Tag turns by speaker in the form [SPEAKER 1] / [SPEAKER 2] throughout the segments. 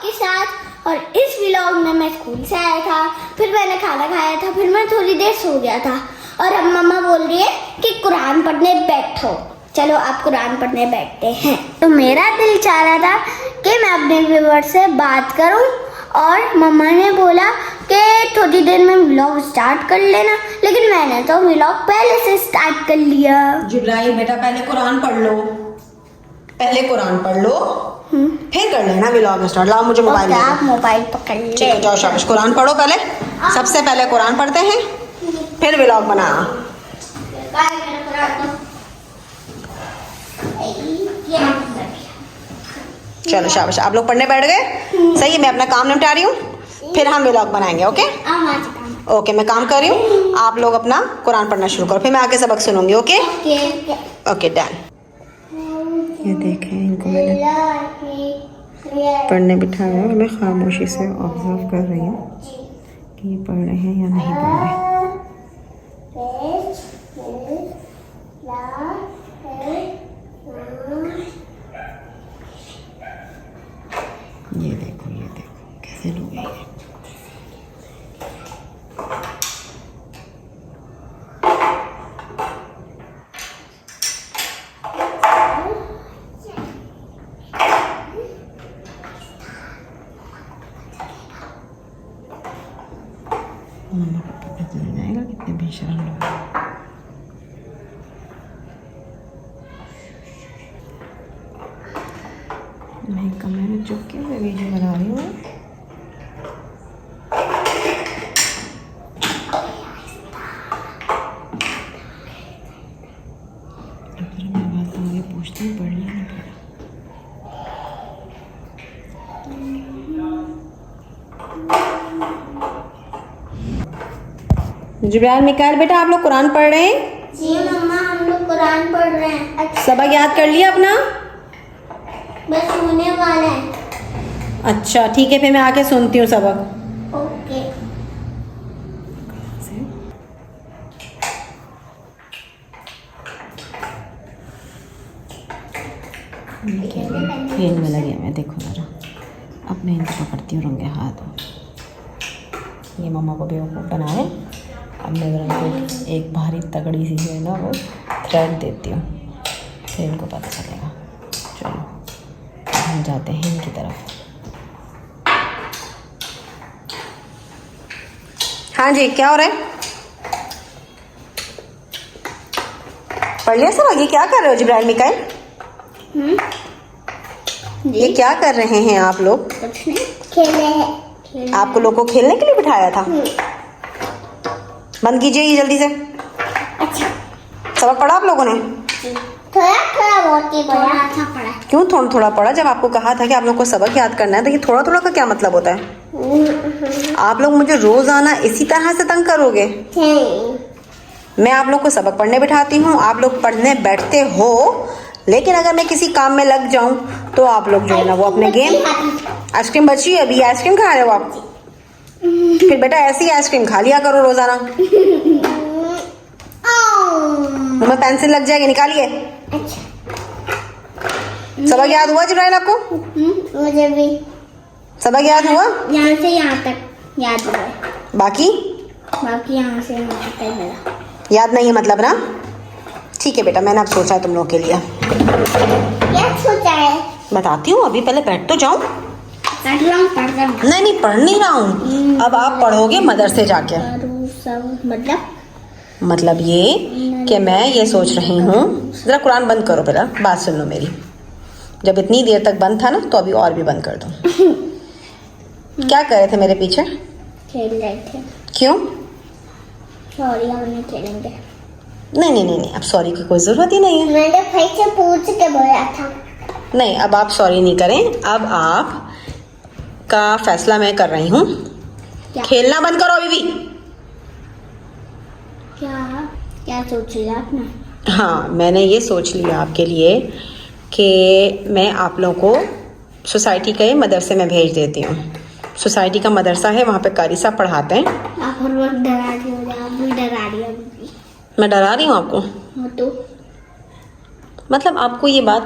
[SPEAKER 1] के साथ। और इस व्लॉग में मैं स्कूल से आया था, फिर मैंने खाना खाया था, फिर मैं थोड़ी देर सो गया था और अब मम्मा बोल रही है कि कुरान पढ़ने बैठो। चलो आप कुरान पढ़ने बैठते हैं। तो मेरा दिल चाह रहा था कि मैं अपने व्यूअर से बात करूं और मम्मा ने बोला कि थोड़ी देर में व्लॉग स्टार्ट कर लेना, लेकिन मैंने तो व्लॉग पहले से स्टार्ट कर लिया।
[SPEAKER 2] जिब्राइल बेटा पहले कुरान पढ़ लो, पहले कुरान पढ़ लो फिर कर लेना व्लॉग स्टार्ट। लाओ मुझे मोबाइल दे दो।
[SPEAKER 1] आप मोबाइल पकड़ ले।
[SPEAKER 2] ठीक है जाओ शाबाश, कुरान पढ़ो पहले, सबसे पहले कुरान पढ़ते हैं फिर व्लॉग बनाना। चलो शाबाश, आप लोग पढ़ने बैठ गए, सही है। मैं अपना काम निपटा रही हूँ, फिर हम व्लॉग बनाएंगे। ओके ओके, मैं काम कर रही हूँ, आप लोग अपना कुरान पढ़ना शुरू करो, फिर मैं आके सबक सुनूंगी। Okay okay done. ये देखें, इनको मैंने पढ़ने बिठाया और मैं खामोशी से ऑब्जर्व कर रही हूँ कि ये पढ़ रहे हैं या नहीं पढ़ रहे। ये देखो कैसे लोग हैं। मम्मा को पता चल जाएगा कितने बेशरम लोग हैं। मैं कमरे में चुप के मैं वीडियो बना रही हूँ। मैं बात आगे पूछती हूँ, पढ़ लिया नहीं पढ़ा। जिब्राइल मिकाइल बेटा आप लोग कुरान पढ़ रहे हैं?
[SPEAKER 1] जी मम्मा हम लोग कुरान पढ़ रहे हैं। अच्छा,
[SPEAKER 2] सबक याद कर लिया अपना?
[SPEAKER 1] बस होने वाला है।
[SPEAKER 2] अच्छा ठीक है, फिर मैं आके सुनती हूँ सबक।
[SPEAKER 1] ओके।
[SPEAKER 2] खेल में लगे मैं, देखो जरा अपने इनको पकड़ती हूँ रंगे हाथ। ये मम्मा को बेवकूफ़ बनाए। अब मैं इनको एक भारी तगड़ी सी जो है ना वो थ्रेड देती हूँ, फिर इनको पता चलेगा। चलो हम जाते हैं इनकी तरफ। हाँ जी क्या हो रहा है? पढ़ लिया सब? आगे क्या कर रहे हो जिब्राइल मिकाइल? ये क्या कर रहे हैं आप लोग?
[SPEAKER 1] कुछ नहीं, खेले हैं।
[SPEAKER 2] आपको लोग को खेलने के लिए बिठाया था? बंद कीजिए ये जल्दी से।
[SPEAKER 1] अच्छा,
[SPEAKER 2] सबक पढ़ा आप लोगों ने?
[SPEAKER 1] थोड़ा थोड़ा बहुत ही बड़ा था पढ़ा।
[SPEAKER 2] क्यों थोड़ा थोड़ा पढ़ा? जब आपको कहा था कि आप लोग को सबक याद करना है तो ये थोड़ा थोड़ा का क्या मतलब होता है? आप लोग मुझे रोजाना इसी तरह से तंग करोगे? मैं आप लोग को सबक पढ़ने बिठाती हूँ, आप लोग पढ़ने बैठते हो, लेकिन अगर मैं किसी काम में लग जाऊं तो आप लोग जो है ना वो अपने गेम। आइसक्रीम बची है अभी, आइसक्रीम खा रहे हो आप? फिर बेटा ऐसी आइसक्रीम खा लिया करो रोजाना। मुँह में पेंसिल लग जाएगी, निकालिए।
[SPEAKER 1] अच्छा,
[SPEAKER 2] सबक याद हुआ जिब्राइल आपको?
[SPEAKER 1] मुझे भी
[SPEAKER 2] सबक याद हुआ?
[SPEAKER 1] यहाँ से यहाँ तक याद हुआ,
[SPEAKER 2] बाकी
[SPEAKER 1] यहाँ से यहाँ तक मेरा
[SPEAKER 2] याद नहीं है मतलब ना? ठीक है बेटा, मैंने अब सोचा है तुम लोग के लिए।
[SPEAKER 1] क्या सोचा है?
[SPEAKER 2] बताती हूँ, अभी पहले बैठ तो जाऊं।
[SPEAKER 1] पढ़ रहा हूँ।
[SPEAKER 2] नहीं पढ़ नहीं रहा हूँ, अब आप पढ़ोगे मदरसे जाके। मतलब ये कि मैं ये सोच रही हूँ, जरा कुरान बंद करो पहले, बात सुन लो मेरी। जब इतनी देर तक बंद था ना तो अभी और भी बंद कर दो। क्या कर रहे थे मेरे पीछे?
[SPEAKER 1] खेल रहे थे।
[SPEAKER 2] क्यों?
[SPEAKER 1] सॉरी, हम नहीं खेलेंगे।
[SPEAKER 2] नहीं, अब सॉरी की कोई जरूरत ही नहीं है।
[SPEAKER 1] मैंने भाई से पूछ के बोला था।
[SPEAKER 2] नहीं, अब आप सॉरी नहीं करें, अब आप का फैसला मैं कर रही हूँ। खेलना बंद करो अभी भी।
[SPEAKER 1] क्या सोच लिया आपने?
[SPEAKER 2] हाँ, मैंने ये सोच लिया आपके लिए कि मैं आप लोगों को सोसाइटी के मदरसे में भेज देती हूँ। सोसाइटी का मदरसा है, वहाँ पे कारी साहब पढ़ाते हैं।
[SPEAKER 1] आप हर वक्त डरा रही हो, आप भी डरा रही हो।
[SPEAKER 2] मैं डरा रही हूँ आपको?
[SPEAKER 1] तो
[SPEAKER 2] मतलब आपको ये बात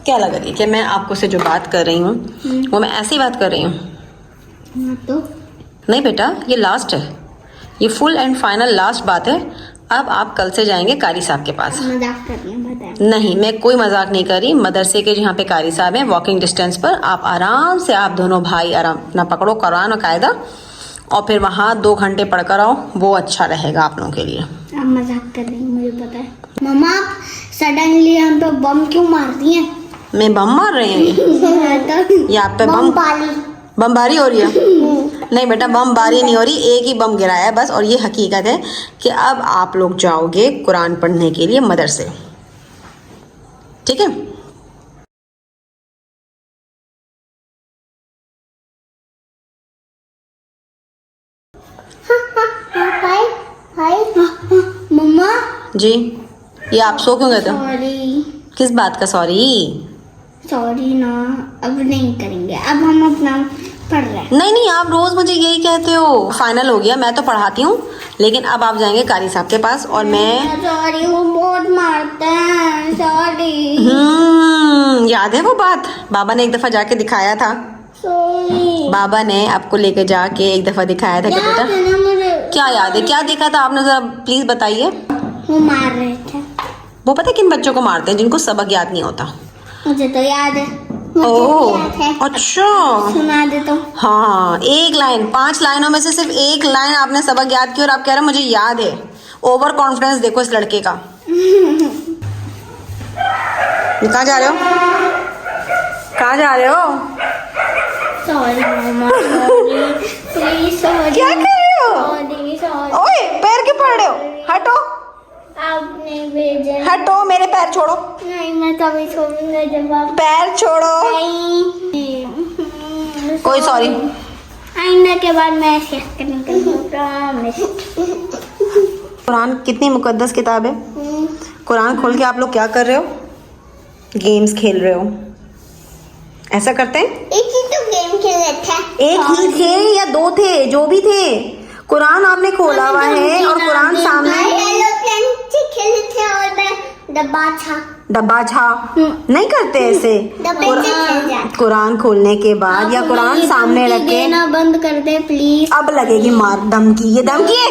[SPEAKER 2] क्या लग रही है कि मैं आपको से जो बात कर रही हूँ वो मैं ऐसी बात कर रही हूँ?
[SPEAKER 1] तो
[SPEAKER 2] नहीं बेटा, ये लास्ट है, ये फुल एंड फाइनल लास्ट बात है। अब आप कल से जाएंगे कारी साहब के पास।
[SPEAKER 1] मजाक कर रही हूँ, बताएं।
[SPEAKER 2] नहीं, मैं कोई मजाक नहीं कर रही। मदरसे के जहाँ पे कारी साहब हैं, वॉकिंग डिस्टेंस पर, आप आराम से, आप दोनों भाई आराम अपना पकड़ो कुरान और कायदा, और फिर वहाँ 2 घंटे पढ़कर आओ। वो अच्छा रहेगा आप लोगों के लिए।
[SPEAKER 1] आप मजाक कर रही हैं, मुझे पता है। मम्मा, आप सडनली हम पे बम क्यों मार दिए?
[SPEAKER 2] मैं बम मार रही हूँ? ये आप पे बमबारी हो रही है? नहीं बेटा, बमबारी नहीं हो रही, एक ही बम गिराया है बस। और ये हकीकत है कि अब आप लोग जाओगे कुरान पढ़ने के लिए मदरसे, ठीक है?
[SPEAKER 1] हाय मम्मा
[SPEAKER 2] जी, ये आप सो क्यों गए थे?
[SPEAKER 1] सॉरी
[SPEAKER 2] किस बात का सॉरी?
[SPEAKER 1] सॉरी ना, अब नहीं करेंगे। अब हम अपना पढ़ रहे हैं।
[SPEAKER 2] नहीं नहीं, आप रोज मुझे यही कहते हो। फाइनल हो गया, मैं तो पढ़ाती हूँ, लेकिन अब आप जाएंगे कारी साहब के पास और मैं।
[SPEAKER 1] सॉरी, वो बहुत मारते हैं, सॉरी।
[SPEAKER 2] याद है वो बात? बाबा ने एक दफा जाके दिखाया था।
[SPEAKER 1] सॉरी।
[SPEAKER 2] बाबा ने आपको लेके जाके एक दफा दिखाया था कि बेटा।
[SPEAKER 1] याद है ना मुझे?
[SPEAKER 2] क्या याद है? क्या देखा था आपने, जरा प्लीज बताइए।
[SPEAKER 1] वो मार रहे थे।
[SPEAKER 2] वो पता है किन बच्चों को मारते हैं? जिनको सबक याद नहीं होता।
[SPEAKER 1] मुझे तो याद है।
[SPEAKER 2] ओह अच्छा,
[SPEAKER 1] सुना दे तो।
[SPEAKER 2] हाँ, एक लाइन, 5 लाइनों में से सिर्फ एक लाइन आपने सबक याद की और आप कह रहे हो मुझे याद है। ओवर कॉन्फिडेंस देखो इस लड़के का। कहाँ जा रहे हो? कहाँ जा रहे हो?
[SPEAKER 1] सॉरी मम्मा, सॉरी प्लीज, सॉरी।
[SPEAKER 2] क्या कर रहे हो?
[SPEAKER 1] Sorry sorry.
[SPEAKER 2] ओए, पैर क्यों पड़ रहे हो? हटो
[SPEAKER 1] आपने भेजा।
[SPEAKER 2] हटो, मेरे पैर छोड़ो।
[SPEAKER 1] नहीं, मैं तभी छोड़ूंगा जब आप।
[SPEAKER 2] पैर छोड़ो।
[SPEAKER 1] नहीं।
[SPEAKER 2] कोई सॉरी।
[SPEAKER 1] आइंदा के बाद मैं ऐसे करूँगी, प्रॉमिस।
[SPEAKER 2] कुरान कितनी मुकद्दस किताब है। कुरान खोल के आप लोग क्या कर रहे हो? गेम्स खेल रहे हो। ऐसा करते हैं?
[SPEAKER 1] एक ही तो गेम खेल रहे थे।
[SPEAKER 2] एक ही थे या 2 थे? जो भी थे, कुरान आपने खोला हुआ है और कुरान सामने।
[SPEAKER 1] एरोप्लेन से खेले थे और मैं डब्बा था।
[SPEAKER 2] नहीं करते ऐसे।
[SPEAKER 1] डब्बे से खेल जाते।
[SPEAKER 2] कुरान खोलने के बाद या कुरान सामने रख के।
[SPEAKER 1] देना बंद कर दे प्लीज।
[SPEAKER 2] अब लगेगी मार, धमकी। ये धमकी है?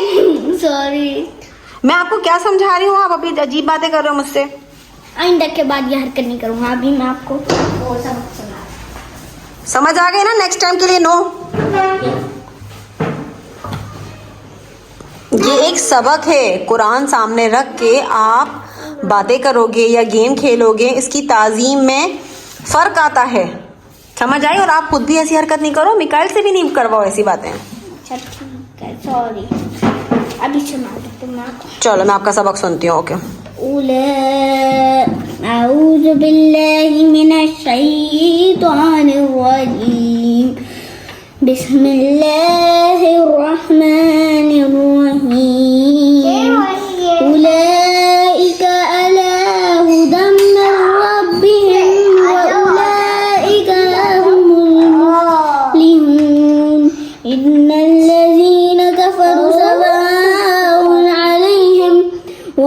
[SPEAKER 1] सॉरी।
[SPEAKER 2] मैं आपको क्या समझा रही हूँ, आप अभी अजीब बातें कर रहे हो मुझसे।
[SPEAKER 1] आइंदा के बाद ये हरकत नहीं करूँगा। अभी मैं आपको वो सबक सुना।
[SPEAKER 2] समझ आ गए ना? नेक्स्ट टाइम के लिए नो। ये एक सबक है। कुरान सामने रख के आप बातें करोगे या गेम खेलोगे, इसकी ताजीम में फर्क आता है। समझ आई? और आप खुद भी ऐसी हरकत नहीं करो, मिकाइल से भी नहीं करवाओ ऐसी बातें।
[SPEAKER 1] अच्छा ठीक है, सॉरी। अभी सुना देते मैं आपको।
[SPEAKER 2] चलो मैं आपका सबक सुनती हूँ। ओके।
[SPEAKER 1] अऊज़ु बिल्लाहि मिनश शैतानिर रजीम। बिस्मिल्लाहिर रहमानिर रहीम। उलाइका अला हुदम मिर रब्बिहिम व उलाइका हुमुल मुफ्लिहून। इन्नल्लज़ीना कफ़रू सवाउन अलैहिम व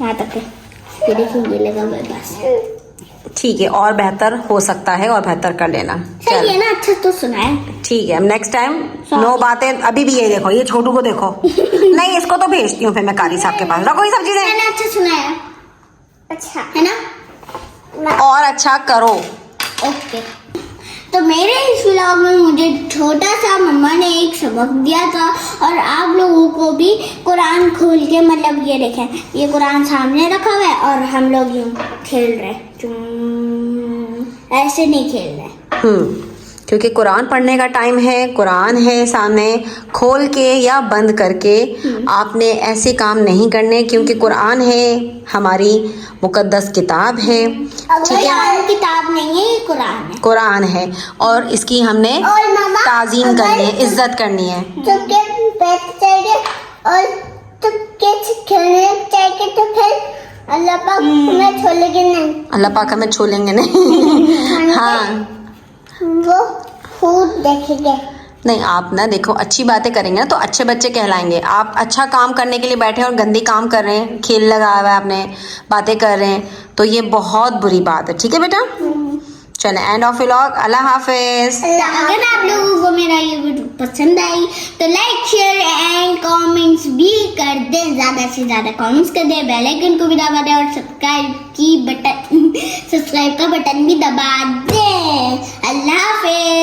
[SPEAKER 1] यहाँ तक है, फिर देखिए लगा मेरे पास।
[SPEAKER 2] ठीक है, और बेहतर हो सकता है और बेहतर कर लेना।
[SPEAKER 1] सही है ना? अच्छा तो सुना है।
[SPEAKER 2] ठीक है, नेक्स्ट टाइम नो बातें। अभी भी ये देखो, ये छोटू को देखो। नहीं, इसको तो भेजती हूँ फिर मैं कारी साहब के पास। रखो ये सब चीजें।
[SPEAKER 1] मैंने अच्छा सुना है। अच्छा है ना?
[SPEAKER 2] और अच्छा करो।
[SPEAKER 1] ओके। तो मेरे इस व्लॉग में मुझे छोटा सा मम्मा ने एक सबक दिया था, और आप लोगों को भी कुरान खोल के, मतलब ये देखें, ये कुरान सामने रखा हुआ है और हम लोग यूं खेल रहे हैं। ऐसे नहीं खेल रहे।
[SPEAKER 2] क्योंकि कुरान पढ़ने का टाइम है, कुरान है सामने, खोल के या बंद करके आपने ऐसे काम नहीं करने, क्योंकि कुरान है हमारी मुकद्दस किताब है। ठीक है,
[SPEAKER 1] किताब नहीं है, ये कुरान है।
[SPEAKER 2] कुरान है और इसकी हमने ताजीम करनी है, इज्जत करनी है।
[SPEAKER 1] तुमके पेट चाहिए और तुमके खेलने चाहिए तो फिर अल्लाह पाक हमें छोड़ेंगे नहीं।
[SPEAKER 2] अल्लाह पाक हमें छोड़ेंगे नहीं। हाँ,
[SPEAKER 1] वो खुद देखेंगे।
[SPEAKER 2] नहीं, आप ना देखो, अच्छी बातें करेंगे ना तो अच्छे बच्चे कहलाएंगे। आप अच्छा काम करने के लिए बैठे और गंदी काम कर रहे हैं, खेल लगा हुआ है आपने, बातें कर रहे हैं, तो ये बहुत बुरी बात है। ठीक है बेटा, चलो एंड ऑफ व्लॉग, अल्लाह हाफिज।
[SPEAKER 1] अगर आप लोगों को मेरा ये वीडियो पसंद आई तो लाइक शेयर एंड कमेंट्स भी कर दें, ज्यादा से ज्यादा कमेंट्स कर दें, बेल आइकन को भी दबा दें और सब्सक्राइब का बटन भी दबा दें। अल्लाह हाफिज।